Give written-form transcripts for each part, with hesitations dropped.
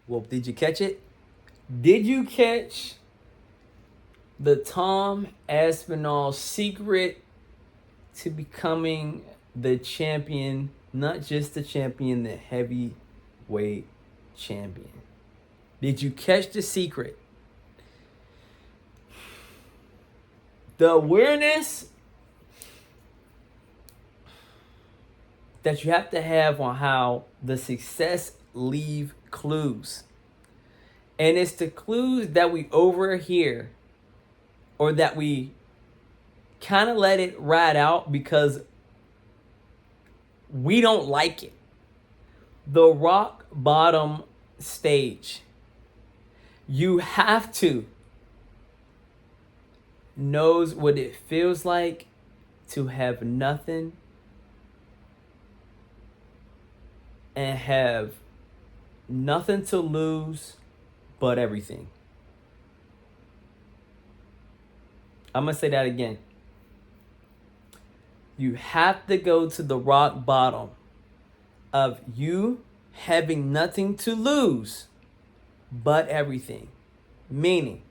Well, did you catch it? Did you catch the Tom Aspinall secret to becoming the champion? Not just the champion, the heavyweight champion. Did you catch the secret? The awareness that you have to have on how the success leave clues. And it's the clues that we overhear or that we kind of let it ride out because we don't like it. The rock bottom stage. You have to knows what it feels like to have nothing and have nothing to lose but everything. I'm going to say that again. You have to go to the rock bottom of you having nothing to lose but everything. Meaning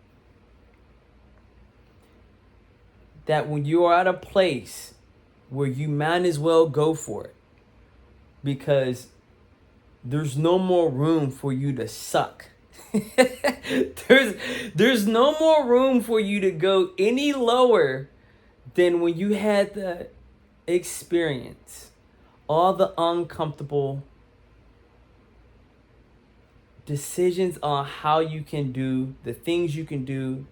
that when you are at a place where you might as well go for it because there's no more room for you to suck. there's no more room for you to go any lower than when you had the experience all the uncomfortable decisions on how you can do the things you can do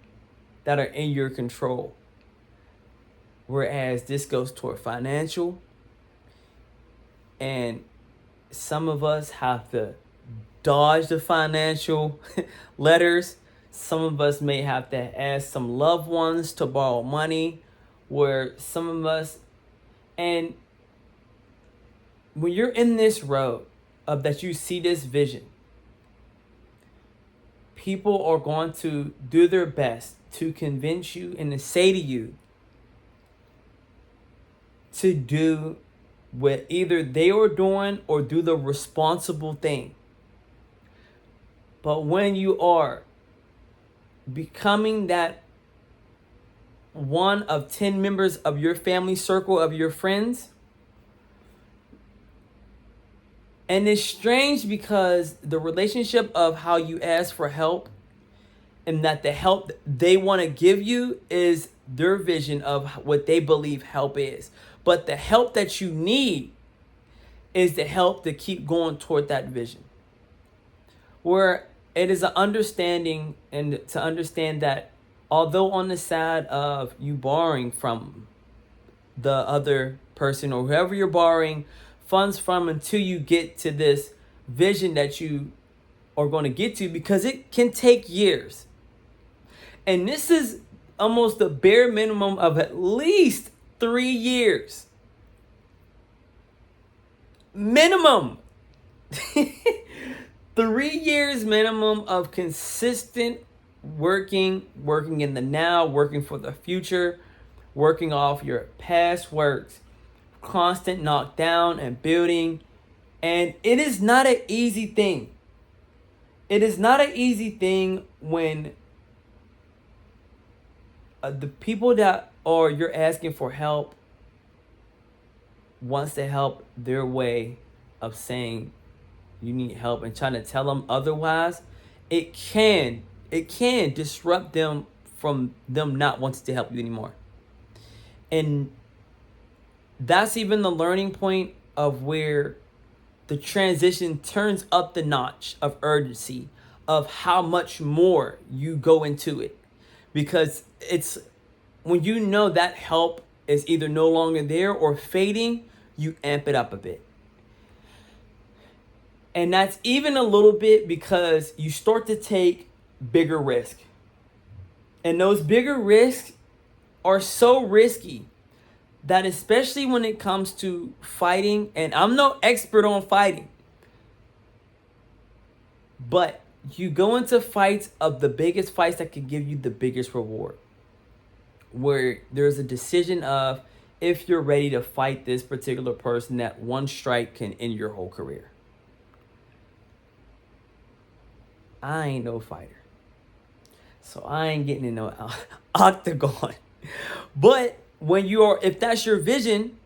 that are in your control. Whereas this goes toward financial, and some of us have to dodge the financial letters. Some of us may have to ask some loved ones to borrow money, where some of us, and when you're in this road of that you see this vision, people are going to do their best to convince you and to say to you to do what either they are doing or do the responsible thing. But when you are becoming that one of 10 members of your family circle of your friends, and it's strange because the relationship of how you ask for help and that the help they want to give you is their vision of what they believe help is. But the help that you need is the help to keep going toward that vision. Where it is an understanding and to understand that although on the side of you borrowing from the other person or whoever you're borrowing funds from until you get to this vision that you are going to get to, because it can take years. And this is almost the bare minimum of at least 3 years. Minimum. 3 years minimum of consistent working in the now, working for the future, working off your past works, constant knockdown and building. And it is not an easy thing. It is not an easy thing when the people that are you're asking for help wants to help their way of saying you need help and trying to tell them otherwise. It can disrupt them from them not wanting to help you anymore. And that's even the learning point of where the transition turns up the notch of urgency of how much more you go into it. Because it's when you know that help is either no longer there or fading, you amp it up a bit. And that's even a little bit because you start to take bigger risk. And those bigger risks are so risky that especially when it comes to fighting, and I'm no expert on fighting, but you go into fights of the biggest fights that could give you the biggest reward, where there's a decision of if you're ready to fight this particular person, that one strike can end your whole career. I ain't no fighter. So I ain't getting in no octagon. But when if that's your vision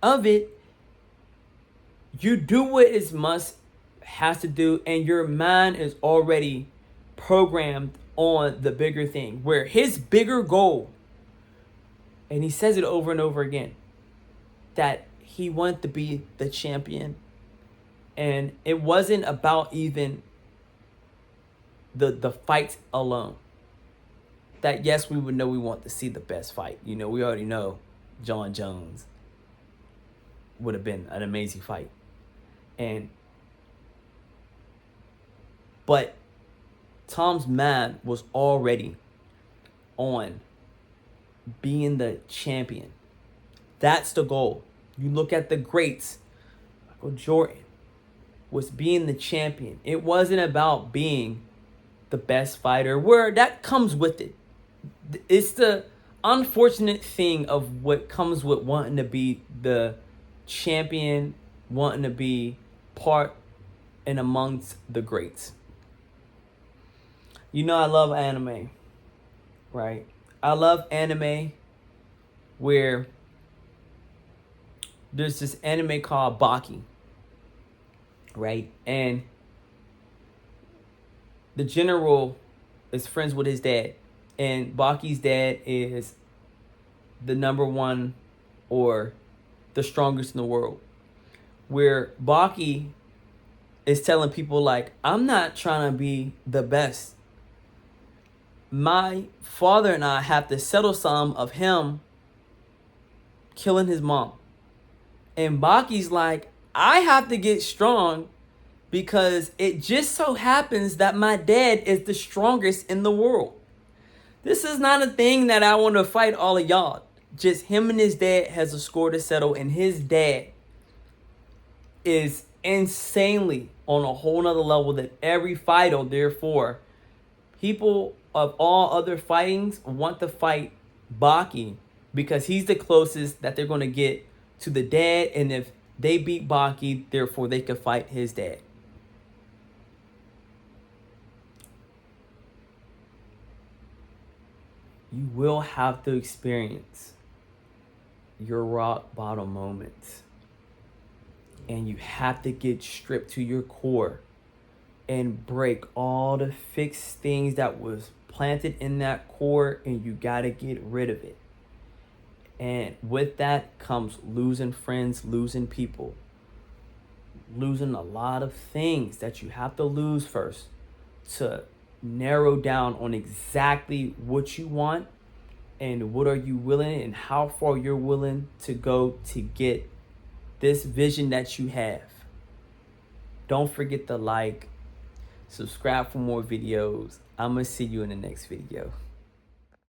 of it, you do what is must has to do, and your mind is already programmed on the bigger thing, where his bigger goal, and he says it over and over again, that he wanted to be the champion. And it wasn't about even the fights alone. That yes, we would know we want to see the best fight. We already know John Jones would have been an amazing fight. But Tom's mind was already on being the champion. That's the goal. You look at the greats. Michael Jordan was being the champion. It wasn't about being the best fighter, where that comes with it. It's the unfortunate thing of what comes with wanting to be the champion, wanting to be part and amongst the greats. I love anime, right? I love anime where there's this anime called Baki, right? And the general is friends with his dad. And Baki's dad is the number one or the strongest in the world. Where Baki is telling people like, I'm not trying to be the best. My father and I have to settle some of him killing his mom. And Baki's like, I have to get strong because it just so happens that my dad is the strongest in the world. This is not a thing that I want to fight all of y'all. Just him and his dad has a score to settle, and his dad is insanely on a whole nother level than every fighter. Therefore, people of all other fightings want to fight Baki because he's the closest that they're going to get to the dad, and if they beat Baki, therefore they could fight his dad. You will have to experience your rock bottom moments. And you have to get stripped to your core and break all the fixed things that was planted in that core, and you got to get rid of it. And with that comes losing friends, losing people, losing a lot of things that you have to lose first to narrow down on exactly what you want and what are you willing and how far you're willing to go to get this vision that you have. Don't forget to like, subscribe for more videos. I'm going to see you in the next video.